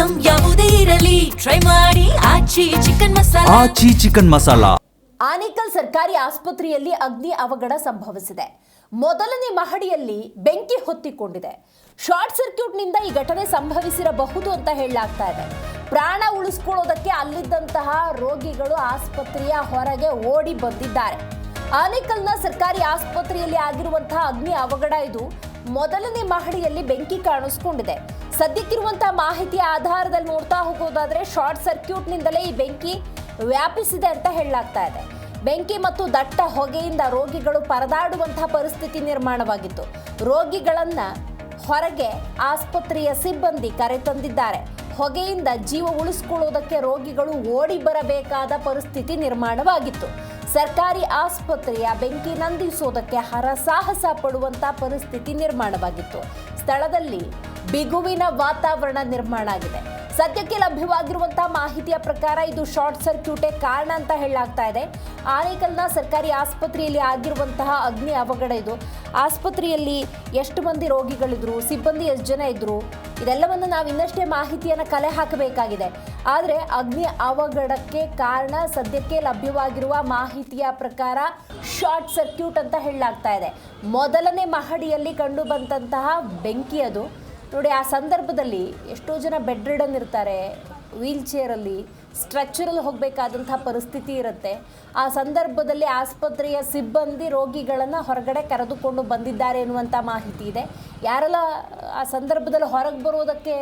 Item ಯಾವುದೇ ಇರಲಿ try ಮಾಡಿ ಆಚಿ ಚಿಕನ್ ಮಸಾಲಾ. ಆನೇಕಲ್ ಸರ್ಕಾರಿ ಆಸ್ಪತ್ರೆಯಲ್ಲಿ ಅಗ್ನಿ ಅವಘಡ ಸಂಭವಿಸಿದೆ. ಮೊದಲನೇ ಮಹಡಿಯಲ್ಲಿ ಬೆಂಕಿ ಹೊತ್ತಿಕೊಂಡಿದೆ. ಶಾರ್ಟ್ ಸರ್ಕ್ಯೂಟ್ನಿಂದ ಈ ಘಟನೆ ಸಂಭವಿಸಿರಬಹುದು ಅಂತ ಹೇಳಲಾಗ್ತಾ ಇದೆ. ಪ್ರಾಣ ಉಳಿಸಿಕೊಳ್ಳೋದಕ್ಕೆ ಅಲ್ಲಿದ್ದಂತಹ ರೋಗಿಗಳು ಆಸ್ಪತ್ರೆಯ ಹೊರಗೆ ಓಡಿ ಬಂದಿದ್ದಾರೆ. ಆನೇಕಲ್ನ ಸರ್ಕಾರಿ ಆಸ್ಪತ್ರೆಯಲ್ಲಿ ಆಗಿರುವಂತಹ ಅಗ್ನಿ ಅವಘಡ ಇದು. ಮೊದಲನೇ ಮಹಡಿಯಲ್ಲಿ ಬೆಂಕಿ ಕಾಣಿಸಿಕೊಂಡಿದೆ. ಸದ್ಯಕ್ಕಿರುವಂತಹ ಮಾಹಿತಿಯ ಆಧಾರದಲ್ಲಿ ನೋಡ್ತಾ ಹೋಗೋದಾದ್ರೆ ಶಾರ್ಟ್ ಸರ್ಕ್ಯೂಟ್ನಿಂದಲೇ ಈ ಬೆಂಕಿ ವ್ಯಾಪಿಸಿದೆ ಅಂತ ಹೇಳಲಾಗ್ತಾ ಇದೆ. ಬೆಂಕಿ ಮತ್ತು ದಟ್ಟ ಹೊಗೆಯಿಂದ ರೋಗಿಗಳು ಪರದಾಡುವಂತಹ ಪರಿಸ್ಥಿತಿ ನಿರ್ಮಾಣವಾಗಿತ್ತು. ರೋಗಿಗಳನ್ನ ಹೊರಗೆ ಆಸ್ಪತ್ರೆಯ ಸಿಬ್ಬಂದಿ ಕರೆತಂದಿದ್ದಾರೆ. ಹೊಗೆಯಿಂದ ಜೀವ ಉಳಿಸಿಕೊಳ್ಳುವುದಕ್ಕೆ ರೋಗಿಗಳು ಓಡಿ ಬರಬೇಕಾದ ಪರಿಸ್ಥಿತಿ ನಿರ್ಮಾಣವಾಗಿತ್ತು. ಸರ್ಕಾರಿ ಆಸ್ಪತ್ರೆಯ ಬೆಂಕಿ ನಂದಿಸೋದಕ್ಕೆ ಹರಸಾಹಸ ಪಡುವಂತಹ ಪರಿಸ್ಥಿತಿ ನಿರ್ಮಾಣವಾಗಿತ್ತು. ಸ್ಥಳದಲ್ಲಿ ಬಿಗುವಿನ ವಾತಾವರಣ ನಿರ್ಮಾಣ ಆಗಿದೆ. ಸದ್ಯಕ್ಕೆ ಲಭ್ಯವಾಗಿರುವಂತಹ ಮಾಹಿತಿಯ ಪ್ರಕಾರ ಇದು ಶಾರ್ಟ್ ಸರ್ಕ್ಯೂಟೇ ಕಾರಣ ಅಂತ ಹೇಳಲಾಗ್ತಾ ಇದೆ. ಆನೇಕಲ್ನ ಸರ್ಕಾರಿ ಆಸ್ಪತ್ರೆಯಲ್ಲಿ ಆಗಿರುವಂತಹ ಅಗ್ನಿ ಅವಘಡ ಇದು. ಆಸ್ಪತ್ರೆಯಲ್ಲಿ ಎಷ್ಟು ಮಂದಿ ರೋಗಿಗಳಿದ್ರು, ಸಿಬ್ಬಂದಿ ಎಷ್ಟು ಜನ ಇದ್ರು, ಇದೆಲ್ಲವನ್ನು ನಾವು ಇನ್ನಷ್ಟೇ ಮಾಹಿತಿಯನ್ನು ಕಲೆ ಹಾಕಬೇಕಾಗಿದೆ. ಆದರೆ ಅಗ್ನಿ ಅವಘಡಕ್ಕೆ ಕಾರಣ ಸದ್ಯಕ್ಕೆ ಲಭ್ಯವಾಗಿರುವ ಮಾಹಿತಿಯ ಪ್ರಕಾರ ಶಾರ್ಟ್ ಸರ್ಕ್ಯೂಟ್ ಅಂತ ಹೇಳಲಾಗ್ತಾ ಇದೆ. ಮೊದಲನೇ ಮಹಡಿಯಲ್ಲಿ ಕಂಡು ಬಂದಂತಹ ಬೆಂಕಿ ಅದು. ನೋಡಿ, ಆ ಸಂದರ್ಭದಲ್ಲಿ ಎಷ್ಟೋ ಜನ ಬೆಡ್ ರಿಡನ್ ಇರ್ತಾರೆ, ವೀಲ್ ಚೇರಲ್ಲಿ, ಸ್ಟ್ರೆಚರಲ್ಲಿ ಹೋಗಬೇಕಾದಂತಹ ಪರಿಸ್ಥಿತಿ ಇರುತ್ತೆ. ಆ ಸಂದರ್ಭದಲ್ಲಿ ಆಸ್ಪತ್ರೆಯ ಸಿಬ್ಬಂದಿ ರೋಗಿಗಳನ್ನು ಹೊರಗಡೆ ಕರೆದುಕೊಂಡು ಬಂದಿದ್ದಾರೆ ಎನ್ನುವಂಥ ಮಾಹಿತಿ ಇದೆ. ಯಾರೆಲ್ಲ ಆ ಸಂದರ್ಭದಲ್ಲಿ ಹೊರಗೆ ಬರೋದಕ್ಕೆ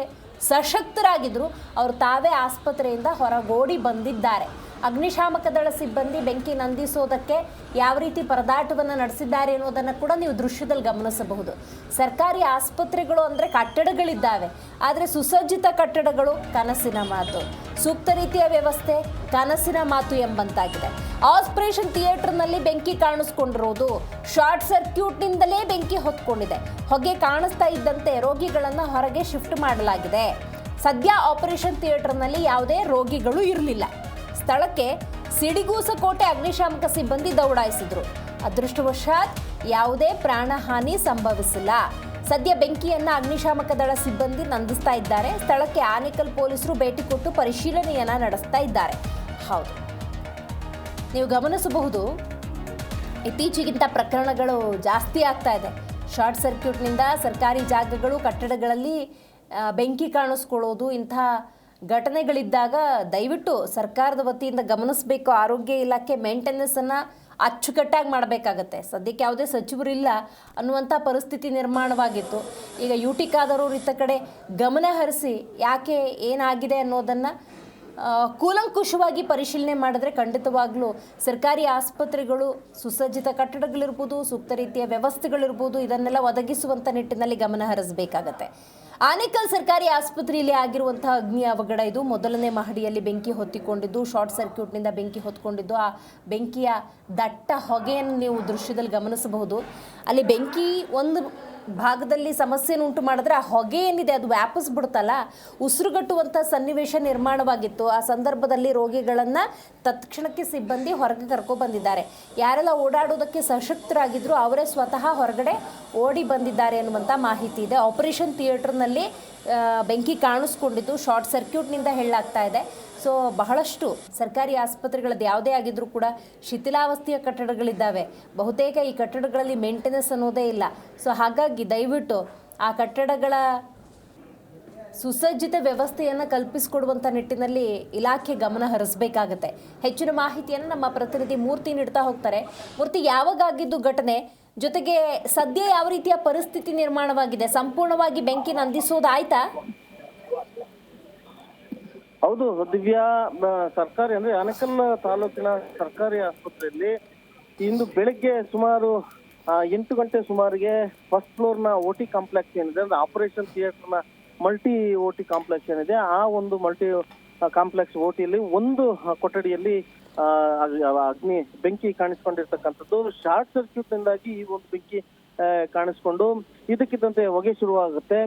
ಸಶಕ್ತರಾಗಿದ್ದರು ಅವರು ತಾವೇ ಆಸ್ಪತ್ರೆಯಿಂದ ಹೊರಗೋಡಿ ಬಂದಿದ್ದಾರೆ. ಅಗ್ನಿಶಾಮಕ ದಳ ಸಿಬ್ಬಂದಿ ಬೆಂಕಿ ನಂದಿಸೋದಕ್ಕೆ ಯಾವ ರೀತಿ ಪರದಾಟವನ್ನು ನಡೆಸಿದ್ದಾರೆ ಅನ್ನೋದನ್ನು ಕೂಡ ನೀವು ದೃಶ್ಯದಲ್ಲಿ ಗಮನಿಸಬಹುದು. ಸರ್ಕಾರಿ ಆಸ್ಪತ್ರೆಗಳು ಅಂದರೆ ಕಟ್ಟಡಗಳಿದ್ದಾವೆ, ಆದರೆ ಸುಸಜ್ಜಿತ ಕಟ್ಟಡಗಳು ಕನಸಿನ ಮಾತು, ಸೂಕ್ತ ರೀತಿಯ ವ್ಯವಸ್ಥೆ ಕನಸಿನ ಮಾತು ಎಂಬಂತಾಗಿದೆ. ಆಪರೇಷನ್ ಥಿಯೇಟರ್ನಲ್ಲಿ ಬೆಂಕಿ ಕಾಣಿಸ್ಕೊಂಡಿರೋದು ಶಾರ್ಟ್ ಸರ್ಕ್ಯೂಟ್ನಿಂದಲೇ ಬೆಂಕಿ ಹೊತ್ಕೊಂಡಿದೆ. ಹೊಗೆ ಕಾಣಿಸ್ತಾ ಇದ್ದಂತೆ ರೋಗಿಗಳನ್ನು ಹೊರಗೆ ಶಿಫ್ಟ್ ಮಾಡಲಾಗಿದೆ. ಸದ್ಯ ಆಪರೇಷನ್ ಥಿಯೇಟರ್ನಲ್ಲಿ ಯಾವುದೇ ರೋಗಿಗಳು ಇರಲಿಲ್ಲ. ಸ್ಥಳಕ್ಕೆ ಸಿಡಿಗೂಸಕೋಟೆ ಅಗ್ನಿಶಾಮಕ ಸಿಬ್ಬಂದಿ ದೌಡಾಯಿಸಿದ್ರು. ಅದೃಷ್ಟವಶಾತ್ ಯಾವುದೇ ಪ್ರಾಣಹಾನಿ ಸಂಭವಿಸಿಲ್ಲ. ಸದ್ಯ ಬೆಂಕಿಯನ್ನ ಅಗ್ನಿಶಾಮಕ ದಳ ಸಿಬ್ಬಂದಿ ನಂದಿಸ್ತಾ ಇದ್ದಾರೆ. ಸ್ಥಳಕ್ಕೆ ಆನೇಕಲ್ ಪೊಲೀಸರು ಭೇಟಿ ಕೊಟ್ಟು ಪರಿಶೀಲನೆಯನ್ನ ನಡೆಸ್ತಾ ಇದ್ದಾರೆ. ಹೌದು, ನೀವು ಗಮನಿಸಬಹುದು, ಇತ್ತೀಚೆಗಿಂತ ಪ್ರಕರಣಗಳು ಜಾಸ್ತಿ ಆಗ್ತಾ ಇದೆ. ಶಾರ್ಟ್ ಸರ್ಕ್ಯೂಟ್ನಿಂದ ಸರ್ಕಾರಿ ಜಾಗಗಳು, ಕಟ್ಟಡಗಳಲ್ಲಿ ಬೆಂಕಿ ಕಾಣಿಸ್ಕೊಳ್ಳೋದು, ಇಂಥ ಘಟನೆಗಳಿದ್ದಾಗ ದಯವಿಟ್ಟು ಸರ್ಕಾರದ ವತಿಯಿಂದ ಗಮನಿಸಬೇಕು. ಆರೋಗ್ಯ ಇಲಾಖೆ ಮೇಂಟೆನೆನ್ಸನ್ನು ಅಚ್ಚುಕಟ್ಟಾಗಿ ಮಾಡಬೇಕಾಗತ್ತೆ. ಸದ್ಯಕ್ಕೆ ಯಾವುದೇ ಸಚಿವರಿಲ್ಲ ಅನ್ನುವಂಥ ಪರಿಸ್ಥಿತಿ ನಿರ್ಮಾಣವಾಗಿತ್ತು. ಈಗ ಯುಟಿಕಾದವರು ಇತ್ತ ಕಡೆ ಗಮನ ಹರಿಸಿ ಯಾಕೆ ಏನಾಗಿದೆ ಅನ್ನೋದನ್ನು ಕೂಲಂಕುಷವಾಗಿ ಪರಿಶೀಲನೆ ಮಾಡಿದ್ರೆ ಖಂಡಿತವಾಗ್ಲೂ ಸರ್ಕಾರಿ ಆಸ್ಪತ್ರೆಗಳು ಸುಸಜ್ಜಿತ ಕಟ್ಟಡಗಳಿರ್ಬೋದು, ಸೂಕ್ತ ರೀತಿಯ ವ್ಯವಸ್ಥೆಗಳಿರ್ಬೋದು, ಇದನ್ನೆಲ್ಲ ಒದಗಿಸುವಂಥ ನಿಟ್ಟಿನಲ್ಲಿ ಗಮನ ಹರಿಸಬೇಕಾಗತ್ತೆ. ಆನೇಕಲ್ ಸರ್ಕಾರಿ ಆಸ್ಪತ್ರೆಯಲ್ಲಿ ಆಗಿರುವಂತಹ ಅಗ್ನಿ ಅವಘಡ ಇದು. ಮೊದಲನೇ ಮಹಡಿಯಲ್ಲಿ ಬೆಂಕಿ ಹೊತ್ತಿಕೊಂಡಿದ್ದು, ಶಾರ್ಟ್ ಸರ್ಕ್ಯೂಟ್ನಿಂದ ಬೆಂಕಿ ಹೊತ್ಕೊಂಡಿದ್ದು. ಆ ಬೆಂಕಿಯ ದಟ್ಟ ಹೊಗೆಯನ್ನು ನೀವು ದೃಶ್ಯದಲ್ಲಿ ಗಮನಿಸಬಹುದು. ಅಲ್ಲಿ ಬೆಂಕಿ ಒಂದು ಭಾಗದಲ್ಲಿ ಸಮಸ್ಯೆಯನ್ನು ಉಂಟು ಮಾಡಿದ್ರೆ ಆ ಹೊಗೆ ಏನಿದೆ ಅದು ವ್ಯಾಪಿಸ್ಬಿಡ್ತಲ್ಲ, ಉಸಿರುಗಟ್ಟುವಂಥ ಸನ್ನಿವೇಶ ನಿರ್ಮಾಣವಾಗಿತ್ತು. ಆ ಸಂದರ್ಭದಲ್ಲಿ ರೋಗಿಗಳನ್ನು ತತ್ಕ್ಷಣಕ್ಕೆ ಸಿಬ್ಬಂದಿ ಹೊರಗೆ ಕರ್ಕೊಬಂದಿದ್ದಾರೆ. ಯಾರೆಲ್ಲ ಓಡಾಡೋದಕ್ಕೆ ಸಶಕ್ತರಾಗಿದ್ದರು ಅವರೇ ಸ್ವತಃ ಹೊರಗಡೆ ಓಡಿ ಬಂದಿದ್ದಾರೆ ಅನ್ನುವಂಥ ಮಾಹಿತಿ ಇದೆ. ಆಪರೇಷನ್ ಥಿಯೇಟರ್ನಲ್ಲಿ ಬೆಂಕಿ ಕಾಣಿಸ್ಕೊಂಡಿದ್ದು ಶಾರ್ಟ್ ಸರ್ಕ್ಯೂಟ್ನಿಂದ ಹೇಳಲಾಗ್ತಾ ಇದೆ. ಸೊ ಬಹಳಷ್ಟು ಸರ್ಕಾರಿ ಆಸ್ಪತ್ರೆಗಳದ್ದು ಯಾವುದೇ ಆಗಿದ್ರೂ ಕೂಡ ಶಿಥಿಲಾವಸ್ಥೆಯ ಕಟ್ಟಡಗಳಿದ್ದಾವೆ. ಬಹುತೇಕ ಈ ಕಟ್ಟಡಗಳಲ್ಲಿ ಮೇಂಟೆನೆನ್ಸ್ ಅನ್ನೋದೇ ಇಲ್ಲ. ಸೊ ಹಾಗಾಗಿ ದಯವಿಟ್ಟು ಆ ಕಟ್ಟಡಗಳ ಸುಸಜ್ಜಿತ ವ್ಯವಸ್ಥೆಯನ್ನು ಕಲ್ಪಿಸಿಕೊಡುವಂಥ ನಿಟ್ಟಿನಲ್ಲಿ ಇಲಾಖೆ ಗಮನ ಹರಿಸಬೇಕಾಗತ್ತೆ. ಹೆಚ್ಚಿನ ಮಾಹಿತಿಯನ್ನು ನಮ್ಮ ಪ್ರತಿನಿಧಿ ಮೂರ್ತಿ ನೀಡ್ತಾ ಹೋಗ್ತಾರೆ. ಮೂರ್ತಿ, ಯಾವಾಗ ಆಗಿದ್ದು ಘಟನೆ, ಜೊತೆಗೆ ಸದ್ಯ ಯಾವ ರೀತಿಯ ಪರಿಸ್ಥಿತಿ ನಿರ್ಮಾಣವಾಗಿದೆ? ಸಂಪೂರ್ಣವಾಗಿ ಬೆಂಕಿ ನಂದಿಸೋದಾಯ್ತಾ? ಹೌದು ದಿವ್ಯಾ, ಸರ್ಕಾರಿ ಅಂದ್ರೆ ಆನೇಕಲ್ ತಾಲೂಕಿನ ಸರ್ಕಾರಿ ಆಸ್ಪತ್ರೆಯಲ್ಲಿ ಇಂದು ಬೆಳಗ್ಗೆ ಸುಮಾರು 8 ಗಂಟೆ ಸುಮಾರಿಗೆ ಫಸ್ಟ್ ಫ್ಲೋರ್ನ OT ಕಾಂಪ್ಲೆಕ್ಸ್ ಏನಿದೆ, ಅಂದ್ರೆ ಆಪರೇಷನ್ ಥಿಯೇಟರ್ನ ಮಲ್ಟಿ OT ಕಾಂಪ್ಲೆಕ್ಸ್ ಏನಿದೆ, ಆ ಒಂದು ಮಲ್ಟಿ ಕಾಂಪ್ಲೆಕ್ಸ್ OTಯಲ್ಲಿ ಒಂದು ಕೊಠಡಿಯಲ್ಲಿ ಅಗ್ನಿ ಬೆಂಕಿ ಕಾಣಿಸ್ಕೊಂಡಿರ್ತಕ್ಕಂಥದ್ದು. ಶಾರ್ಟ್ ಸರ್ಕ್ಯೂಟ್ ನಿಂದಾಗಿ ಈ ಒಂದು ಬೆಂಕಿ ಕಾಣಿಸ್ಕೊಂಡು ಇದಕ್ಕಿದ್ದಂತೆ ಹೊಗೆ ಶುರುವಾಗುತ್ತೆ.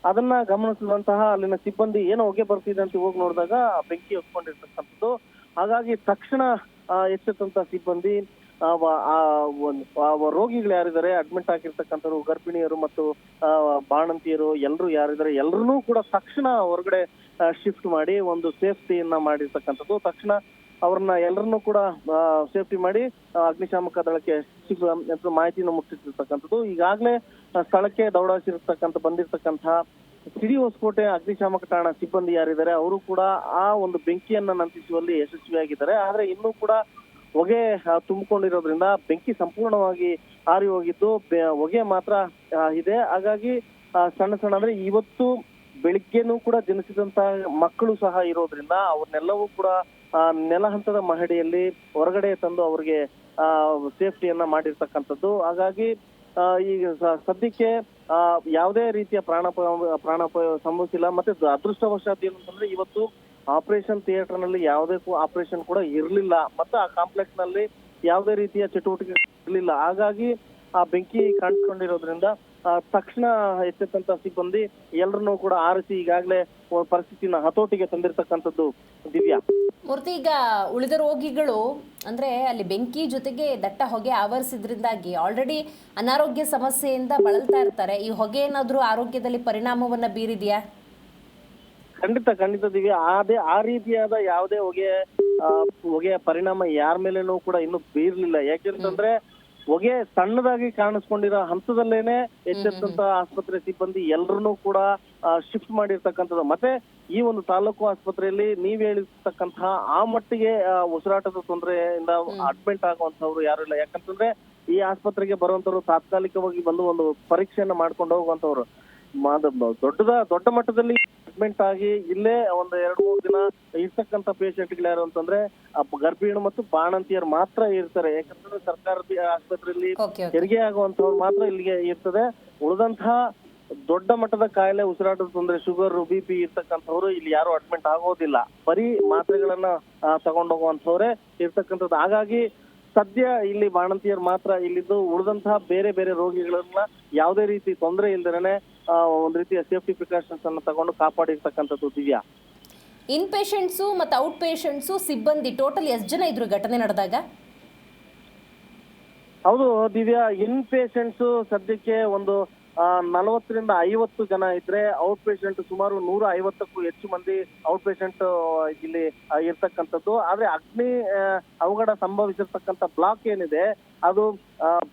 ಅದನ್ನ ಗಮನಿಸಿದಂತಹ ಅಲ್ಲಿನ ಸಿಬ್ಬಂದಿ ಏನೋ ಹೊಗೆ ಬರ್ತಿದೆ ಅಂತ ಹೋಗಿ ನೋಡಿದಾಗ ಬೆಂಕಿ ಹೊತ್ಕೊಂಡಿರ್ತಕ್ಕಂಥದ್ದು. ಹಾಗಾಗಿ ತಕ್ಷಣ ಎಚ್ಚೆತ್ತಂತ ಸಿಬ್ಬಂದಿ ರೋಗಿಗಳು ಯಾರಿದ್ದಾರೆ ಅಡ್ಮಿಟ್ ಆಗಿರ್ತಕ್ಕಂಥವ್ರು, ಗರ್ಭಿಣಿಯರು ಮತ್ತು ಬಾಣಂತಿಯರು ಎಲ್ಲರೂ ಯಾರಿದ್ದಾರೆ ಎಲ್ಲರನ್ನೂ ಕೂಡ ತಕ್ಷಣ ಹೊರಗಡೆ ಶಿಫ್ಟ್ ಮಾಡಿ ಒಂದು ಸೇಫ್ಟಿಯನ್ನ ಮಾಡಿರ್ತಕ್ಕಂಥದ್ದು. ತಕ್ಷಣ ಅವ್ರನ್ನ ಎಲ್ಲರನ್ನೂ ಕೂಡ ಸೇಫ್ಟಿ ಮಾಡಿ ಅಗ್ನಿಶಾಮಕ ದಳಕ್ಕೆ ಮಾಹಿತಿಯನ್ನು ಮುಟ್ಟಿಸಿರ್ತಕ್ಕಂಥದ್ದು. ಈಗಾಗಲೇ ಸ್ಥಳಕ್ಕೆ ಬಂದಿರ್ತಕ್ಕಂತಹ ಸಿಡಿ ಹೊಸಕೋಟೆ ಅಗ್ನಿಶಾಮಕ ಠಾಣಾ ಸಿಬ್ಬಂದಿ ಯಾರಿದ್ದಾರೆ ಅವರು ಕೂಡ ಆ ಒಂದು ಬೆಂಕಿಯನ್ನ ನಂದಿಸುವಲ್ಲಿ ಯಶಸ್ವಿಯಾಗಿದ್ದಾರೆ. ಆದ್ರೆ ಇನ್ನೂ ಕೂಡ ಹೊಗೆ ತುಂಬಿಕೊಂಡಿರೋದ್ರಿಂದ ಬೆಂಕಿ ಸಂಪೂರ್ಣವಾಗಿ ಆರಿ ಹೋಗಿದ್ದು ಹೊಗೆ ಮಾತ್ರ ಇದೆ. ಹಾಗಾಗಿ ಸಣ್ಣ ಅಂದ್ರೆ ಇವತ್ತು ಬೆಳಿಗ್ಗೆನೂ ಕೂಡ ಜನಿಸಿದಂತ ಮಕ್ಕಳು ಸಹ ಇರೋದ್ರಿಂದ ಅವ್ರನ್ನೆಲ್ಲವೂ ಕೂಡ ನೆಲ ಹಂತದ ಮಹಡಿಯಲ್ಲಿ ಹೊರಗಡೆ ತಂದು ಅವ್ರಿಗೆ ಸೇಫ್ಟಿಯನ್ನ ಮಾಡಿರ್ತಕ್ಕಂಥದ್ದು. ಹಾಗಾಗಿ ಈಗ ಸದ್ಯಕ್ಕೆ ಯಾವುದೇ ರೀತಿಯ ಪ್ರಾಣಾಪಾಯ ಸಂಭವಿಸಿಲ್ಲ. ಮತ್ತೆ ಅದೃಷ್ಟವಶಾತ್ ಏನಂತಂದ್ರೆ ಇವತ್ತು ಆಪರೇಷನ್ ಥಿಯೇಟರ್ ನಲ್ಲಿ ಯಾವುದೇ ಆಪರೇಷನ್ ಕೂಡ ಇರಲಿಲ್ಲ, ಮತ್ತೆ ಆ ಕಾಂಪ್ಲೆಕ್ಸ್ ನಲ್ಲಿ ಯಾವುದೇ ರೀತಿಯ ಚಟುವಟಿಕೆ ಇರಲಿಲ್ಲ. ಹಾಗಾಗಿ ಆ ಬೆಂಕಿ ಕಾಣಿಸ್ಕೊಂಡಿರೋದ್ರಿಂದ ತಕ್ಷಣ ಎಚ್ಚೆತ್ತಂತ ಸಿಬ್ಬಂದಿ ಎಲ್ಲರನ್ನೂ ಕೂಡ ಆರಿಸಿ ಈಗಾಗಲೇ ಪರಿಸ್ಥಿತಿನ ಹತೋಟಿಗೆ ತಂದಿರತಕ್ಕಂಥದ್ದು. ದಿವ್ಯಾ ಮೂರ್ತಿ, ಈಗ ಉಳಿದ ರೋಗಿಗಳು ಅಂದ್ರೆ ಅಲ್ಲಿ ಬೆಂಕಿ ಜೊತೆಗೆ ದಟ್ಟ ಹೊಗೆ ಆವರಿಸಿದ್ರಿಂದಾಗಿ ಆಲ್ರೆಡಿ ಅನಾರೋಗ್ಯ ಸಮಸ್ಯೆಯಿಂದ ಬಳಲ್ತಾ ಇರ್ತಾರೆ. ಈ ಹೊಗೆ ಏನಾದ್ರೂ ಆರೋಗ್ಯದಲ್ಲಿ ಪರಿಣಾಮವನ್ನ ಬೀರಿದೆಯಾ? ಖಂಡಿತ ದಿವ್ಯಾ, ಆ ರೀತಿಯಾದ ಯಾವುದೇ ಹೊಗೆಯ ಪರಿಣಾಮ ಯಾರ ಮೇಲೇನೂ ಕೂಡ ಇನ್ನೂ ಬೀರ್ಲಿಲ್ಲ. ಯಾಕೆಂತಂದ್ರೆ ಹೊಗೆ ಸಣ್ಣದಾಗಿ ಕಾಣಿಸ್ಕೊಂಡಿರೋ ಹಂತದಲ್ಲೇನೆ ಎಚ್ಚೆತ್ತಂತ ಆಸ್ಪತ್ರೆ ಸಿಬ್ಬಂದಿ ಎಲ್ಲರನ್ನೂ ಕೂಡ ಶಿಫ್ಟ್ ಮಾಡಿರ್ತಕ್ಕಂಥದ್ದು. ಮತ್ತೆ ಈ ಒಂದು ತಾಲೂಕು ಆಸ್ಪತ್ರೆಯಲ್ಲಿ ನೀವ್ ಹೇಳಿರ್ತಕ್ಕಂತಹ ಆ ಮಟ್ಟಿಗೆ ಉಸಿರಾಟದ ತೊಂದರೆಯಿಂದ ಅಡ್ಮಿಟ್ ಆಗುವಂತವ್ರು ಯಾರು ಇಲ್ಲ. ಯಾಕಂತಂದ್ರೆ ಈ ಆಸ್ಪತ್ರೆಗೆ ಬರುವಂತವ್ರು ತಾತ್ಕಾಲಿಕವಾಗಿ ಬಂದು ಒಂದು ಪರೀಕ್ಷೆಯನ್ನ ಮಾಡ್ಕೊಂಡು ಹೋಗುವಂತವ್ರು. ದೊಡ್ಡ ಮಟ್ಟದಲ್ಲಿ ಅಡ್ಮಿಟ್ ಆಗಿ ಇಲ್ಲೇ ಒಂದು 2-3 ದಿನ ಇರ್ತಕ್ಕಂಥ ಪೇಷಂಟ್ಗಳು ಯಾರು ಅಂತಂದ್ರೆ ಗರ್ಭಿಣಿ ಮತ್ತು ಬಾಣಂತಿಯರು ಮಾತ್ರ ಇರ್ತಾರೆ. ಯಾಕಂತಂದ್ರೆ ಸರ್ಕಾರದ ಆಸ್ಪತ್ರೆಯಲ್ಲಿ ಹೆರಿಗೆ ಆಗುವಂತವ್ರು ಮಾತ್ರ ಇಲ್ಲಿಗೆ ಇರ್ತದೆ. ಉಳಿದಂತಹ ದೊಡ್ಡ ಮಟ್ಟದ ಕಾಯಿಲೆ, ಉಸಿರಾಟದ ತೊಂದರೆ, ಶುಗರ್, BP ಇರ್ತಕ್ಕಂಥವ್ರು ಇಲ್ಲಿ ಯಾರು ಅಡ್ಮಿಟ್ ಆಗೋದಿಲ್ಲ. ಬರೀ ಮಾತ್ರೆಗಳನ್ನ ತಗೊಂಡೋಗುವಂತವ್ರೆ ಇರ್ತಕ್ಕಂಥದ್ದು. ಹಾಗಾಗಿ ಸದ್ಯ ಇಲ್ಲಿ ಬಾಣಂತಿಯರು ಮಾತ್ರ ಇಲ್ಲಿದ್ದು ಉಳಿದಂತಹ ಬೇರೆ ರೋಗಿಗಳನ್ನ ಯಾವುದೇ ರೀತಿ ತೊಂದರೆ ಇಲ್ದೇನೆ ಒಂದ್ ರೀತಿಯ ಸೇಫ್ಟಿ ಪ್ರಿಕಾಷನ್ಸ್ ಅನ್ನ ತಗೊಂಡು ಕಾಪಾಡಿರ್ತಕ್ಕಂಥದ್ದು. ದಿವ್ಯಾ, ಇನ್ ಪೇಷಂಟ್ಸು ಮತ್ತು ಔಟ್ ಪೇಷಂಟ್ಸು ಸಿಬ್ಬಂದಿ ಟೋಟಲ್ ಎಷ್ಟು ಜನ ಇದ್ರು ಘಟನೆ ನಡೆದಾಗ? ಹೌದು ದಿವ್ಯಾ, ಇನ್ ಪೇಷಂಟ್ಸ್ ಸದ್ಯಕ್ಕೆ ಒಂದು 40ರಿಂದ 50 ಜನ ಇದ್ರೆ, ಔಟ್ ಪೇಷಂಟ್ ಸುಮಾರು 150ಕ್ಕೂ ಹೆಚ್ಚು ಮಂದಿ ಔಟ್ ಪೇಷಂಟ್ ಇಲ್ಲಿ ಇರ್ತಕ್ಕಂಥದ್ದು. ಆದ್ರೆ ಅಗ್ನಿ ಅವಘಡ ಸಂಭವಿಸಿರ್ತಕ್ಕಂಥ ಬ್ಲಾಕ್ ಏನಿದೆ ಅದು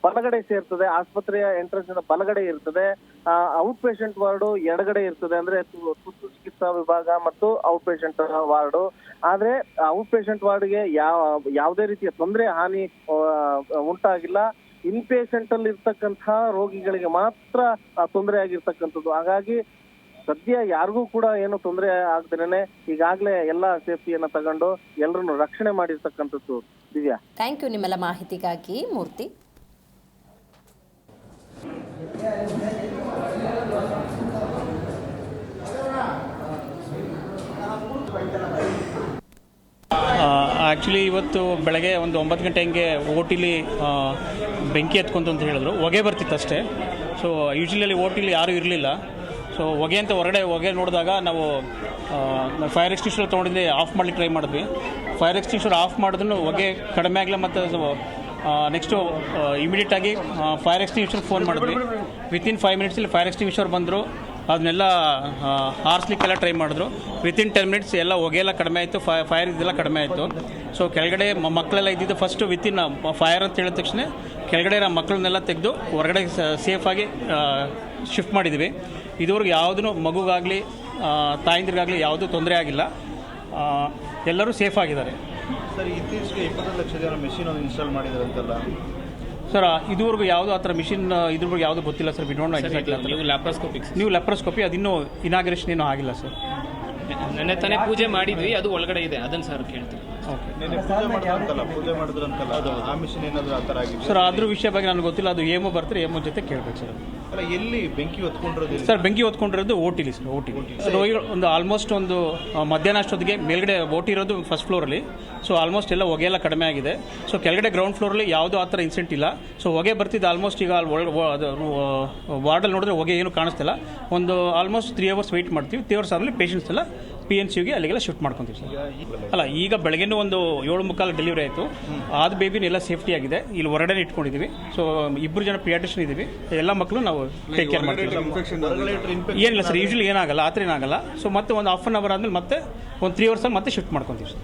ಬಲಗಡೆ ಸೇರ್ತದೆ. ಆಸ್ಪತ್ರೆಯ ಎಂಟ್ರೆನ್ಸ್ ಬಲಗಡೆ ಇರ್ತದೆ. ಔಟ್ ಪೇಷಂಟ್ ವಾರ್ಡು ಎಡಗಡೆ ಇರ್ತದೆ. ಅಂದ್ರೆ ತುರ್ತು ಚಿಕಿತ್ಸಾ ವಿಭಾಗ ಮತ್ತು ಔಟ್ ಪೇಷಂಟ್ ವಾರ್ಡು. ಆದ್ರೆ ಔಟ್ ಪೇಷಂಟ್ ವಾರ್ಡ್ಗೆ ಯಾವುದೇ ರೀತಿಯ ಹಾನಿ ಉಂಟಾಗಿಲ್ಲ. ಇನ್ ಪೇಷಂಟ್ ಅಲ್ಲಿ ಇರ್ತಕ್ಕಂತಹ ರೋಗಿಗಳಿಗೆ ಮಾತ್ರ ತೊಂದರೆ ಆಗಿರ್ತಕ್ಕಂಥದ್ದು. ಹಾಗಾಗಿ ಸದ್ಯ ಯಾರಿಗೂ ಕೂಡ ಏನು ತೊಂದರೆ ಆಗದೇನೆ ಈಗಾಗಲೇ ಎಲ್ಲಾ ಸೇಫ್ಟಿಯನ್ನ ತಗೊಂಡು ಎಲ್ಲರನ್ನು ರಕ್ಷಣೆ ಮಾಡಿರ್ತಕ್ಕಂಥದ್ದು. ದಿವ್ಯಾ, ಥ್ಯಾಂಕ್ ಯು ನಿಮ್ಮೆಲ್ಲ ಮಾಹಿತಿಗಾಗಿ. ಮೂರ್ತಿ, ಆ್ಯಕ್ಚುಲಿ ಇವತ್ತು ಬೆಳಗ್ಗೆ ಒಂದು 9 ಗಂಟೆ ಹಂಗೆ ಓಟಿಲಿ ಬೆಂಕಿ ಎತ್ಕೊಂತು ಅಂತ ಹೇಳಿದ್ರು. ಹೊಗೆ ಬರ್ತಿತ್ತು ಅಷ್ಟೇ. ಸೊ ಯೂಶ್ವಲಿ ಓಟಿಲಿ ಯಾರೂ ಇರಲಿಲ್ಲ. ಸೊ ಹೊಗೆ ಅಂತ ಹೊಗೆ ನೋಡಿದಾಗ ನಾವು ಫೈರ್ ಎಕ್ಸ್ಟಿಂಗ್ವಿಷರ್ ತೊಗೊಂಡಿದ್ದೆ ಆಫ್ ಮಾಡ್ಲಿಕ್ಕೆ ಟ್ರೈ ಮಾಡಿದ್ವಿ. ಫೈರ್ ಎಕ್ಸ್ಟಿಂಗ್ವಿಷರ್ ಆಫ್ ಮಾಡಿದ್ರು ಹೊಗೆ ಕಡಿಮೆ ಆಗಲಿಲ್ಲ. ಮತ್ತು ನೆಕ್ಸ್ಟು ಇಮಿಡಿಯೇಟಾಗಿ ಫೈರ್ ಎಕ್ಸ್ಟಿಂಗ್ವಿಷರ್ಗೆ ಫೋನ್ ಮಾಡಿದ್ವಿ. ವಿತಿನ್ 5 ಮಿನಿಟ್ಸಲ್ಲಿ ಫೈರ್ ಎಕ್ಸ್ಟಿಂಗ್ವಿಷರ್ ಬಂದರು. ಅದನ್ನೆಲ್ಲ ಹಾರಿಸ್ಲಿಕ್ಕೆಲ್ಲ ಟ್ರೈ ಮಾಡಿದ್ರು. ವಿತಿನ್ 10 ಮಿನಿಟ್ಸ್ ಎಲ್ಲ ಹೊಗೆಲ್ಲ ಕಡಿಮೆ ಆಯಿತು. ಫೈರ್ ಇದೆಲ್ಲ ಕಡಿಮೆ ಆಯಿತು. ಸೊ ಕೆಳಗಡೆ ಮಕ್ಕಳೆಲ್ಲ ಇದ್ದಿದ್ದು ಫಸ್ಟು ವಿತಿನ್ ಫೈರ್ ಅಂತ ಹೇಳಿದ ತಕ್ಷಣ ಕೆಳಗಡೆ ನಮ್ಮ ಮಕ್ಕಳನ್ನೆಲ್ಲ ತೆಗೆದು ಹೊರಗಡೆ ಸೇಫಾಗಿ ಶಿಫ್ಟ್ ಮಾಡಿದ್ವಿ. ಇದುವರೆಗೂ ಯಾವುದೂ ಮಗುಗಾಗಲಿ ತಾಯಂದಿರಿಗಾಗಲಿ ಯಾವುದೂ ತೊಂದರೆ ಆಗಿಲ್ಲ. ಎಲ್ಲರೂ ಸೇಫ್ ಆಗಿದ್ದಾರೆ. ಸರ್, ಇತ್ತೀಚೆಗೆ 20 ಲಕ್ಷ ಜನ ಮೆಷಿನ್ ಒಂದು ಇನ್ಸ್ಟಾಲ್ ಮಾಡಿದ್ದಾರೆ ಅಂತಲ್ಲ ಸರ್? ಇದುವರೆಗೂ ಯಾವುದೋ ಆ ಥರ ಮಿಷಿನ್ ಇದ್ರವರೆಗೂ ಯಾವುದೂ ಗೊತ್ತಿಲ್ಲ ಸರ್. ವಿಡೋಂಟ್ ಎಕ್ಸಾಕ್ಟ್ಲಿ. ನೀವು ಲ್ಯಾಪ್ರೋಸ್ಕೋಪಿ ಅದಿನ್ನೂ ಇನಾಗ್ರೇಷನ್ ಏನೂ ಆಗಿಲ್ಲ ಸರ್. ನೆನ್ನೆ ತಾನೇ ಪೂಜೆ ಮಾಡಿದ್ವಿ, ಅದು ಒಳಗಡೆ ಇದೆ. ಅದನ್ನು ಸರ್ ಕೇಳ್ತೀವಿ. ಪೂಜೆ ಮಾಡಿದ್ರಂತಲ್ಲ, ಆ ಮಿಷಿನ್ ಏನಾದರೂ ಆ ಥರ ಆಗಿದೆ ಸರ್? ಅದ್ರ ವಿಷಯ ಬಗ್ಗೆ ನನಗೆ ಗೊತ್ತಿಲ್ಲ. ಅದು ಏಮೋ ಬರ್ತಾರೆ, ಏಮೋ ಜೊತೆ ಕೇಳಬೇಕು ಸರ್. ಅಲ್ಲ, ಎಲ್ಲಿ ಬೆಂಕಿ ಹೊತ್ಕೊಂಡಿರೋದು ಸರ್? ಬೆಂಕಿ ಹೊತ್ಕೊಂಡಿರೋದು ಓಟಿಲಿ ಸರ್. ರೋಗಿಗಳು ಒಂದು ಆಲ್ಮೋಸ್ಟ್ ಒಂದು ಮಧ್ಯಾಹ್ನ ಅಷ್ಟೊತ್ತಿಗೆ ಮೇಲ್ಗಡೆ ಓಟಿ ಇರೋದು ಫಸ್ಟ್ ಫ್ಲೋರಲ್ಲಿ. ಸೊ ಆಲ್ಮೋಸ್ಟ್ ಎಲ್ಲ ಹೊಗೆ ಎಲ್ಲ ಕಡಿಮೆ ಆಗಿದೆ. ಸೊ ಕೆಳಗಡೆ ಗ್ರೌಂಡ್ ಫ್ಲೋರಲ್ಲಿ ಯಾವುದೂ ಆ ಥರ ಇನ್ಸಿಡೆಂಟ್ ಇಲ್ಲ. ಸೊ ಹೊಗೆ ಬರ್ತಿದ್ದು ಆಲ್ಮೋಸ್ಟ್ ಈಗ ವಾರ್ಡಲ್ಲಿ ನೋಡಿದ್ರೆ ಹೊಗೆ ಏನು ಕಾಣಿಸ್ತಿಲ್ಲ. ಒಂದು ಆಲ್ಮೋಸ್ಟ್ 3 ಅವರ್ಸ್ ವೆಯ್ಟ್ ಮಾಡ್ತೀವಿ. 3 ಅವರ್ಸ್ ಆದಮೇಲೆ ಪೇಷಂಟ್ಸ್ ಎಲ್ಲ PNCಗೆ ಅಲ್ಲಿಗೆಲ್ಲ ಶಿಫ್ಟ್ ಮಾಡ್ಕೊತೀವಿ ಸರ್. ಅಲ್ಲ, ಈಗ ಬೆಳಗ್ಗೆನೂ ಒಂದು 7:45 ಡೆಲಿವರಿ ಆಯಿತು. ಆದ ಬೇಬಿನ ಎಲ್ಲ ಸೇಫ್ಟಿ ಆಗಿದೆ. ಇಲ್ಲಿ ಹೊರಗಡೆ ಇಟ್ಕೊಂಡಿದ್ದೀವಿ. ಸೊ 2 ಜನ ಪಿಯಾಟ್ರಿಷನ್ ಇದ್ದೀವಿ. ಎಲ್ಲ ಮಕ್ಕಳು ನಾವು ಟೇಕ್ ಕೇರ್ ಮಾಡ್ತೀವಿ. ಏನಿಲ್ಲ ಸರ್, ಯೂಶಲಿ ಏನಾಗಲ್ಲ, ಆ ಥರ ಏನಾಗಲ್ಲ. ಸೊ ಮತ್ತೆ ಒಂದು ಹಾಫ್ ಆನ್ ಅವರ್ ಆದಮೇಲೆ ಮತ್ತೆ ಒಂದು 3 ಅವರ್ಸಲ್ಲಿ ಮತ್ತೆ ಶಿಫ್ಟ್ ಮಾಡ್ಕೊತೀವಿ ಸರ್.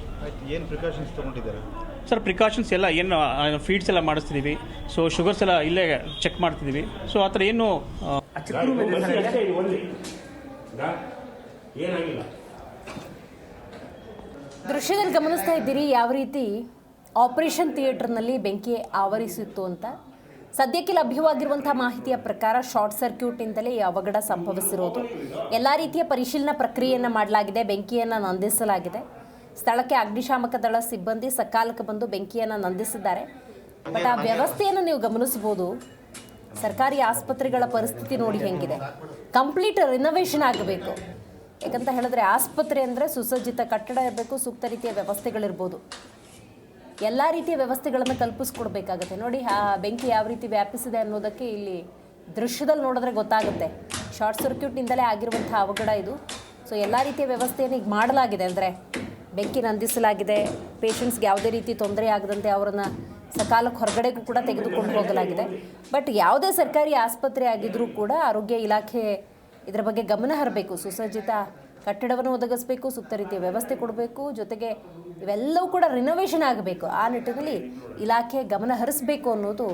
ಏನು ಪ್ರಿಕಾಷನ್ಸ್ ತೊಗೊಂಡಿದ್ದಾರೆ ಸರ್? ಪ್ರಿಕಾಷನ್ಸ್ ಎಲ್ಲ ಏನು ಫೀಡ್ಸ್ ಎಲ್ಲ ಮಾಡಿಸ್ತಿದ್ದೀವಿ. ಸೊ ಶುಗರ್ಸ್ ಎಲ್ಲ ಇಲ್ಲೇ ಚೆಕ್ ಮಾಡ್ತಿದ್ದೀವಿ. ಸೊ ಆ ಥರ ಏನು ದೃಶ್ಯದಲ್ಲಿ ಗಮನಿಸ್ತಾ ಇದ್ದೀರಿ ಯಾವ ರೀತಿ ಆಪರೇಷನ್ ಥಿಯೇಟರ್ನಲ್ಲಿ ಬೆಂಕಿ ಆವರಿಸಿತ್ತು ಅಂತ. ಸದ್ಯಕ್ಕೆ ಲಭ್ಯವಾಗಿರುವಂತಹ ಮಾಹಿತಿಯ ಪ್ರಕಾರ ಶಾರ್ಟ್ ಸರ್ಕ್ಯೂಟ್ನಿಂದಲೇ ಈ ಅವಘಡ ಸಂಭವಿಸಿರೋದು. ಎಲ್ಲ ರೀತಿಯ ಪರಿಶೀಲನಾ ಪ್ರಕ್ರಿಯೆಯನ್ನು ಮಾಡಲಾಗಿದೆ, ಬೆಂಕಿಯನ್ನು ನಂದಿಸಲಾಗಿದೆ. ಸ್ಥಳಕ್ಕೆ ಅಗ್ನಿಶಾಮಕ ದಳ ಸಿಬ್ಬಂದಿ ಸಕಾಲಕ್ಕೆ ಬಂದು ಬೆಂಕಿಯನ್ನು ನಂದಿಸಿದ್ದಾರೆ. ಬಟ್ ಆ ವ್ಯವಸ್ಥೆಯನ್ನು ನೀವು ಗಮನಿಸಬಹುದು. ಸರ್ಕಾರಿ ಆಸ್ಪತ್ರೆಗಳ ಪರಿಸ್ಥಿತಿ ನೋಡಿ ಹೆಂಗಿದೆ. ಕಂಪ್ಲೀಟ್ ರಿನೋವೇಷನ್ ಆಗಬೇಕು. ಯಾಕಂತ ಹೇಳಿದ್ರೆ ಆಸ್ಪತ್ರೆ ಅಂದರೆ ಸುಸಜ್ಜಿತ ಕಟ್ಟಡ ಇರಬೇಕು, ಸೂಕ್ತ ರೀತಿಯ ವ್ಯವಸ್ಥೆಗಳಿರ್ಬೋದು. ಎಲ್ಲ ರೀತಿಯ ವ್ಯವಸ್ಥೆಗಳನ್ನು ಕಲ್ಪಿಸ್ಕೊಡ್ಬೇಕಾಗತ್ತೆ. ನೋಡಿ ಆ ಬೆಂಕಿ ಯಾವ ರೀತಿ ವ್ಯಾಪಿಸಿದೆ ಅನ್ನೋದಕ್ಕೆ ಇಲ್ಲಿ ದೃಶ್ಯದಲ್ಲಿ ನೋಡಿದ್ರೆ ಗೊತ್ತಾಗುತ್ತೆ. ಶಾರ್ಟ್ ಸರ್ಕ್ಯೂಟ್ನಿಂದಲೇ ಆಗಿರುವಂಥ ಅವಘಡ ಇದು. ಸೊ ಎಲ್ಲ ರೀತಿಯ ವ್ಯವಸ್ಥೆಯನ್ನು ಈಗ ಮಾಡಲಾಗಿದೆ. ಅಂದರೆ ಬೆಂಕಿ ನಂದಿಸಲಾಗಿದೆ. ಪೇಷಂಟ್ಸ್ಗೆ ಯಾವುದೇ ರೀತಿ ತೊಂದರೆ ಆಗದಂತೆ ಅವರನ್ನು ಸಕಾಲಕ್ಕೆ ಹೊರಗಡೆಗೂ ಕೂಡ ತೆಗೆದುಕೊಂಡು ಹೋಗಲಾಗಿದೆ. ಬಟ್ ಯಾವುದೇ ಸರ್ಕಾರಿ ಆಸ್ಪತ್ರೆ ಆಗಿದ್ರೂ ಕೂಡ ಆರೋಗ್ಯ ಇಲಾಖೆ ಇದರ ಬಗ್ಗೆ ಗಮನ ಹರಿಸಬೇಕು. ಸುಸಜ್ಜಿತ ಕಟ್ಟಡವನ್ನು ಒದಗಿಸಬೇಕು, ಸೂಕ್ತ ರೀತಿಯ ವ್ಯವಸ್ಥೆ ಕೊಡಬೇಕು, ಜೊತೆಗೆ ಇವೆಲ್ಲವೂ ಕೂಡ ರಿನೋವೇಷನ್ ಆಗಬೇಕು. ಆ ನಿಟ್ಟಿನಲ್ಲಿ ಇಲಾಖೆ ಗಮನ ಹರಿಸಬೇಕು ಅನ್ನೋದು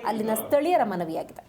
ಅಲ್ಲಿನ ಸ್ಥಳೀಯರ ಮನವಿಯಾಗಿದೆ.